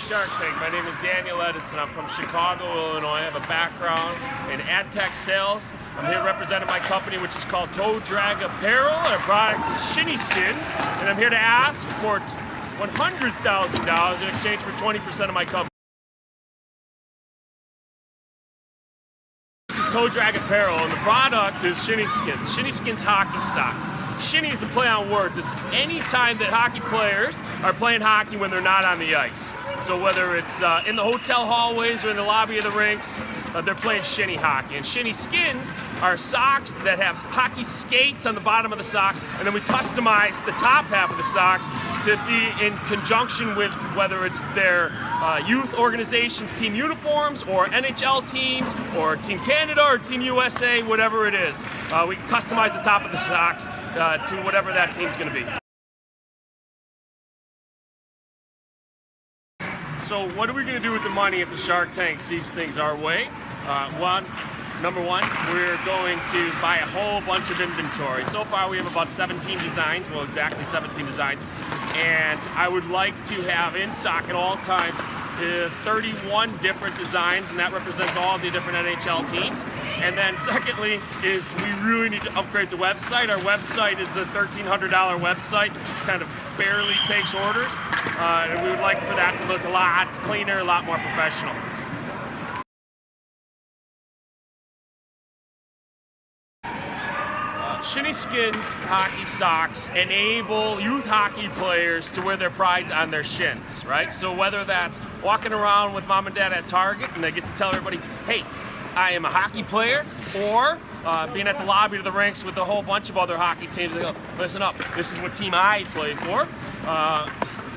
Shark Tank. My name is Daniel Edison. I'm from Chicago, Illinois. I have a background in ad tech sales. I'm here representing my company, which is called Toe Drag Apparel, and our product is Shinny Skins. And I'm here to ask for $100,000 in exchange for 20% of my company. This is Toe Drag Apparel, and the product is Shinny Skins. Shinny Skins hockey socks. Shinny is a play on words. It's any time that hockey players are playing hockey when they're not on the ice. So whether it's in the hotel hallways or in the lobby of the rinks, they're playing shinny hockey. And Shinny Skins are socks that have hockey skates on the bottom of the socks, and then we customize the top half of the socks to be in conjunction with whether it's their youth organizations, team uniforms, or NHL teams, or Team Canada, or Team USA, whatever it is. We customize the top of the socks to whatever that team's going to be. So what are we going to do with the money if the Shark Tank sees things our way? Number one, we're going to buy a whole bunch of inventory. So far we have about 17 designs, well exactly 17 designs, and I would like to have in stock at all times 31 different designs, and that represents all the different NHL teams. And then secondly is we really need to upgrade the website. Our website is a $1,300 website that just kind of barely takes orders, and we would like for that to look a lot cleaner, a lot more professional. Shinny Skins hockey socks enable youth hockey players to wear their pride on their shins, right? So whether that's walking around with mom and dad at Target and they get to tell everybody, hey, I am a hockey player, or being at the lobby of the rinks with a whole bunch of other hockey teams, they go, listen up, this is what team I play for.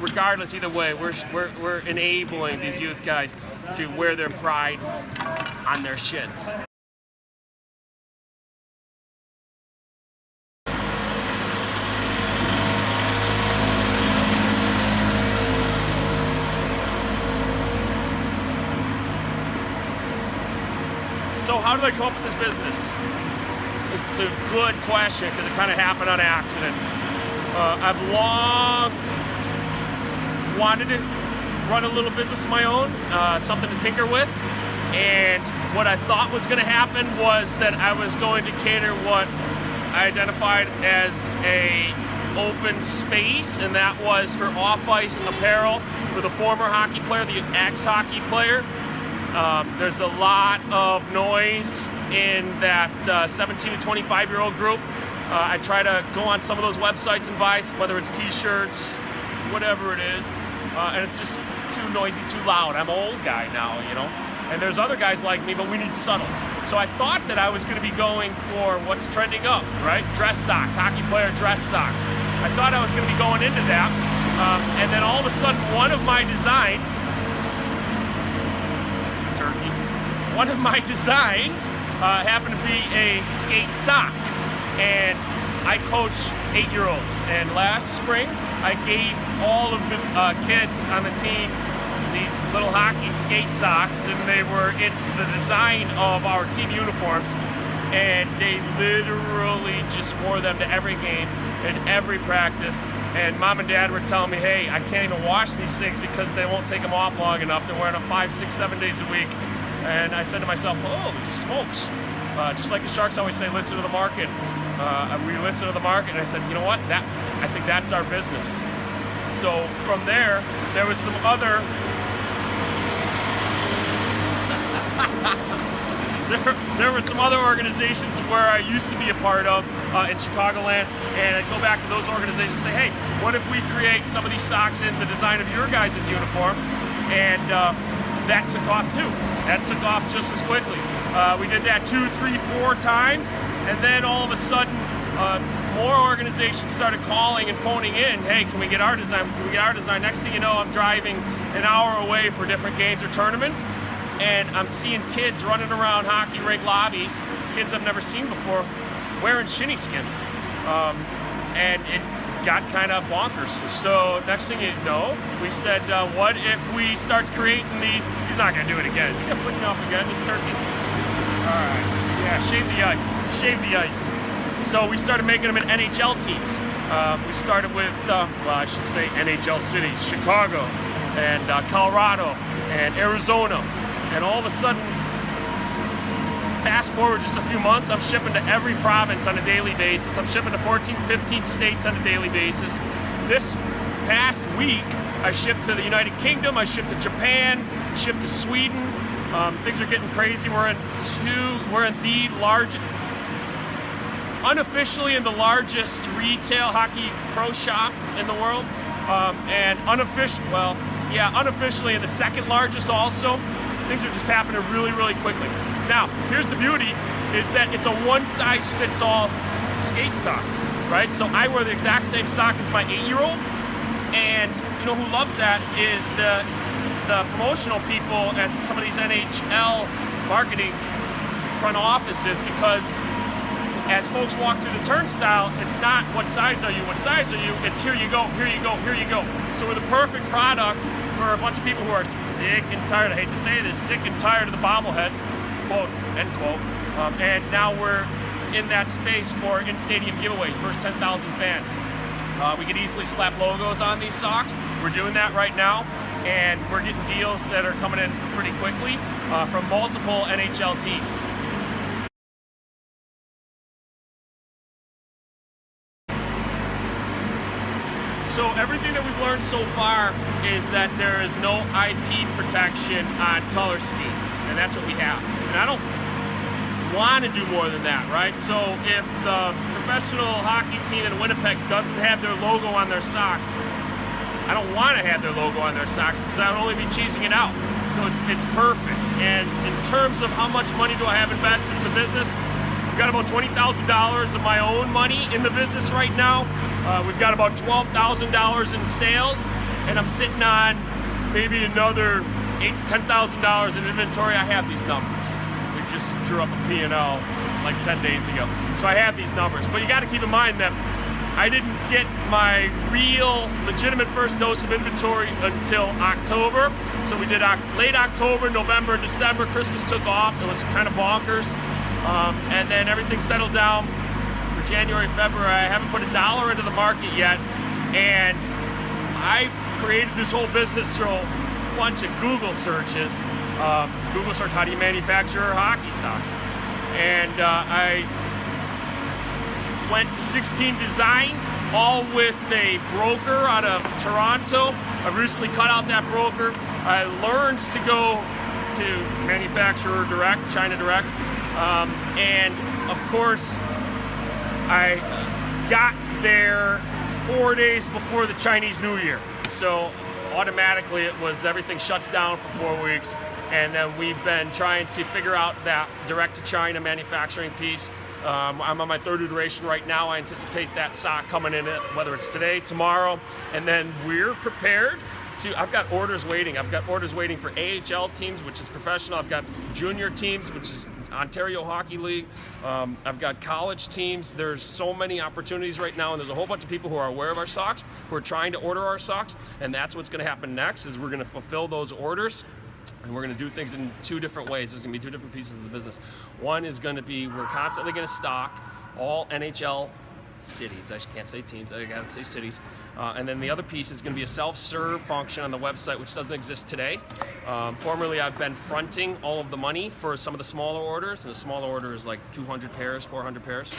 Regardless, either way, we're enabling these youth guys to wear their pride on their shins. So how did I come up with this business? It's a good question because it kind of happened on accident. I've long wanted to run a little business of my own, something to tinker with. And what I thought was going to happen was that I was going to cater what I identified as a open space, and that was for off-ice apparel for the former hockey player, the ex-hockey player. There's a lot of noise in that 17 to 25-year-old group. I try to go on some of those websites and buy, whether it's t-shirts, whatever it is, and it's just too noisy, too loud. I'm an old guy now, you know, and there's other guys like me, but we need subtle. So I thought that I was going to be going for what's trending up, right? Dress socks, hockey player dress socks. I thought I was going to be going into that, and then all of a sudden one of my designs happened to be a skate sock, and I coach 8-year-olds, and last spring I gave all of the kids on the team these little hockey skate socks, and they were in the design of our team uniforms, and they literally just wore them to every game and every practice. And mom and dad were telling me, hey, I can't even wash these things because they won't take them off long enough. They're wearing them 5, 6, 7 days a week. And I said to myself, holy smokes. Just like the Sharks always say, listen to the market. We listened to the market, and I said, you know what? I think that's our business. So from there was some other there were some other organizations where I used to be a part of in Chicagoland, and I'd go back to those organizations and say, hey, what if we create some of these socks in the design of your guys' uniforms? And that took off too. That took off just as quickly. We did that 2, 3, 4 times, and then all of a sudden, more organizations started calling and phoning in, hey, can we get our design? Can we get our design? Next thing you know, I'm driving an hour away for different games or tournaments, and I'm seeing kids running around hockey rink lobbies, kids I've never seen before, wearing Shinny Skins. And it got kind of bonkers. So next thing you know, we said, what if we start creating these? He's not going to do it again. Is he going to flick me off again, this turkey? All right. Yeah, shave the ice. Shave the ice. So we started making them in NHL teams. We started with, well, I should say NHL cities, Chicago, and Colorado and Arizona. And all of a sudden, fast forward just a few months, I'm shipping to every province on a daily basis. I'm shipping to 14, 15 states on a daily basis. This past week, I shipped to the United Kingdom, I shipped to Japan, shipped to Sweden. Things are getting crazy. We're in the largest, unofficially in the largest retail hockey pro shop in the world, and unofficially in the second largest also. Things are just happening really, really quickly. Now, here's the beauty, is that it's a one-size-fits-all skate sock, right? So I wear the exact same sock as my 8-year-old, and you know who loves that is the promotional people at some of these NHL marketing front offices, because as folks walk through the turnstile, it's not what size are you, it's here you go, here you go, here you go. So we're the perfect product for a bunch of people who are sick and tired, I hate to say this, sick and tired of the bobbleheads, quote, end quote. And now we're in that space for in-stadium giveaways, first 10,000 fans. We could easily slap logos on these socks. We're doing that right now, and we're getting deals that are coming in pretty quickly from multiple NHL teams. So everything that we've learned so far is that there is no IP protection on color schemes, and that's what we have. And I don't want to do more than that, right? So if the professional hockey team in Winnipeg doesn't have their logo on their socks, I don't want to have their logo on their socks because I would only be cheesing it out. So it's perfect. And in terms of how much money do I have invested in the business, we've got about $20,000 of my own money in the business right now. We've got about $12,000 in sales, and I'm sitting on maybe another $8,000 to $10,000 in inventory. I have these numbers. We just drew up a P&L like 10 days ago. So I have these numbers. But you got to keep in mind that I didn't get my real legitimate first dose of inventory until October. So we did late October, November, December. Christmas took off. It was kind of bonkers. And then everything settled down for January, February. I haven't put $1 into the market yet. And I created this whole business through a bunch of Google searches. Google search, how do you manufacture hockey socks? And I went to 16 designs, all with a broker out of Toronto. I've recently cut out that broker. I learned to go to manufacturer direct, China direct. And of course, I got there 4 days before the Chinese New Year. So automatically it was everything shuts down for 4 weeks. And then we've been trying to figure out that direct to China manufacturing piece. I'm on my third iteration right now. I anticipate that sock coming in, whether it's today, tomorrow, and then we're prepared to, I've got orders waiting. I've got orders waiting for AHL teams, which is professional. I've got junior teams, which is Ontario Hockey League. I've got college teams. There's so many opportunities right now, and there's a whole bunch of people who are aware of our socks, who are trying to order our socks, and that's what's gonna happen next, is we're gonna fulfill those orders. And we're going to do things in two different ways. There's going to be two different pieces of the business. One is going to be, we're constantly going to stock all NHL cities. I can't say teams, I got to say cities. And then the other piece is going to be a self-serve function on the website, which doesn't exist today. Formerly, I've been fronting all of the money for some of the smaller orders, and the smaller order is like 200 pairs, 400 pairs.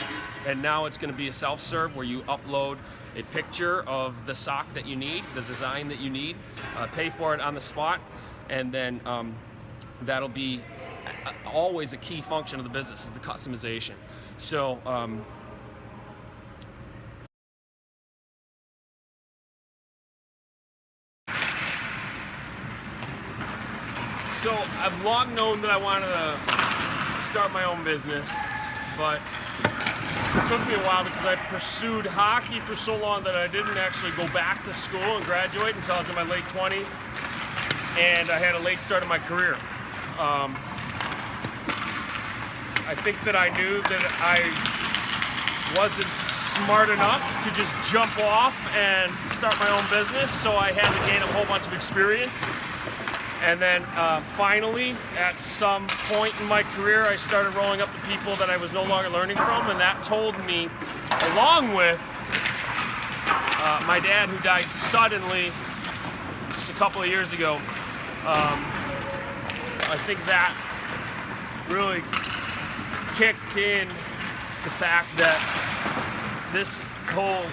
And now it's going to be a self-serve where you upload a picture of the sock that you need, the design that you need, pay for it on the spot. And then that'll be always a key function of the business, is the customization. So I've long known that I wanted to start my own business, but it took me a while because I pursued hockey for so long that I didn't actually go back to school and graduate until I was in my late 20s. And I had a late start in my career. I think that I knew that I wasn't smart enough to just jump off and start my own business, so I had to gain a whole bunch of experience. And then finally, at some point in my career, I started rolling up the people that I was no longer learning from, and that told me, along with my dad, who died suddenly business a couple of years ago, I think that really kicked in the fact that this whole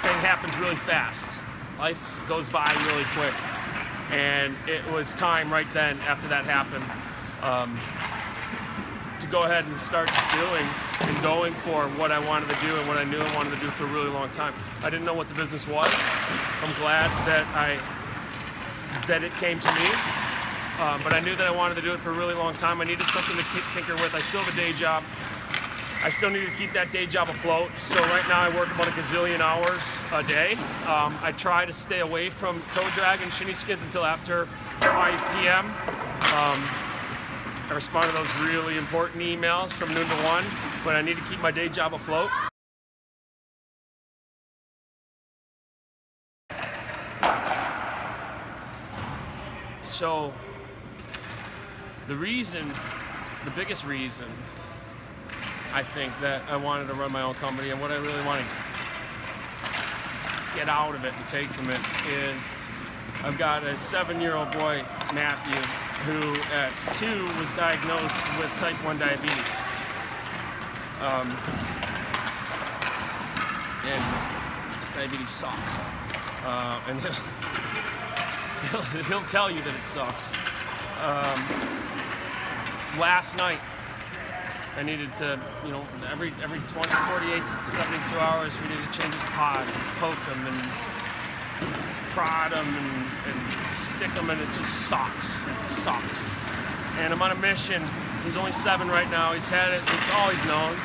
thing happens really fast. Life goes by really quick, and it was time right then after that happened to go ahead and start doing and going for what I wanted to do and what I knew I wanted to do for a really long time. I didn't know what the business was. I'm glad that it came to me, but I knew that I wanted to do it for a really long time. I needed something to tinker with. I still have a day job. I still need to keep that day job afloat. So right now I work about a gazillion hours a day. I try to stay away from toe drag and shinny skids until after 5 p.m. I respond to those really important emails from noon to 1, but I need to keep my day job afloat. So the biggest reason I think that I wanted to run my own company and what I really want to get out of it and take from it is I've got a 7-year-old boy, Matthew, who at 2 was diagnosed with type 1 diabetes. And diabetes sucks. And he'll tell you that it sucks. Last night, I needed to, every 20, 48 to 72 hours, we needed to change his pod, poke him and prod him and stick him, and it just sucks. It sucks. And I'm on a mission. He's only 7 right now. He's had it. It's always known.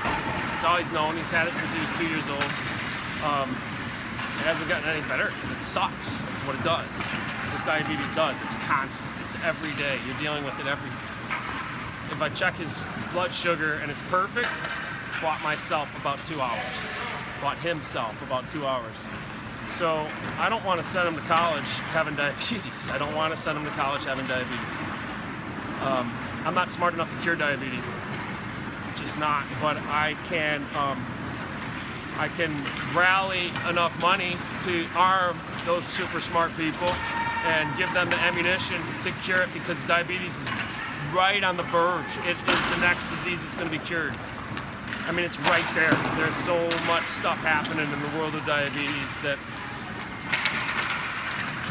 It's always known. He's had it since he was 2 years old. It hasn't gotten any better because it sucks. That's what it does. That's what diabetes does. It's constant. It's every day. You're dealing with it every. If I check his blood sugar and it's perfect, bought myself about 2 hours. Bought himself about 2 hours. So I don't want to send him to college having diabetes. I don't want to send him to college having diabetes. I'm not smart enough to cure diabetes. I'm just not. But I can rally enough money to arm those super smart people and give them the ammunition to cure it, because diabetes is right on the verge. It is the next disease that's going to be cured. I mean, it's right there. There's so much stuff happening in the world of diabetes that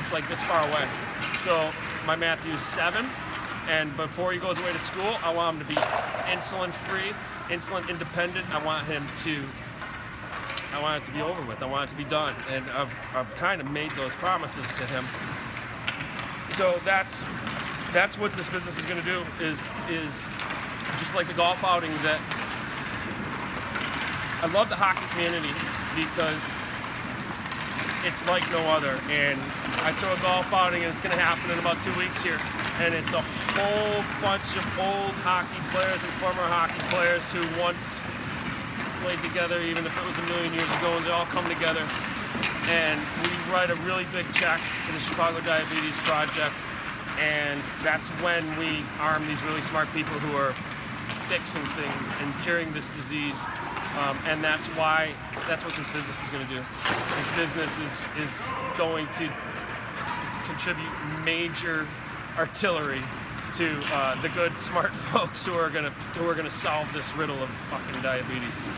it's like this far away. So my Matthew's 7, and before he goes away to school, I want him to be insulin free, insulin independent. I want it to be over with. I want it to be done. And I've kind of made those promises to him. So that's what this business is going to do, is just like the golf outing that I love the hockey community because it's like no other. And I throw a golf outing, and it's going to happen in about 2 weeks here. And it's a whole bunch of old hockey players and former hockey players who once played together, even if it was a million years ago, and they all come together. And we write a really big check to the Chicago Diabetes Project. And that's when we arm these really smart people who are fixing things and curing this disease. And that's what this business is going to do. This business is going to contribute major artillery to the good, smart folks who are going to solve this riddle of fucking diabetes.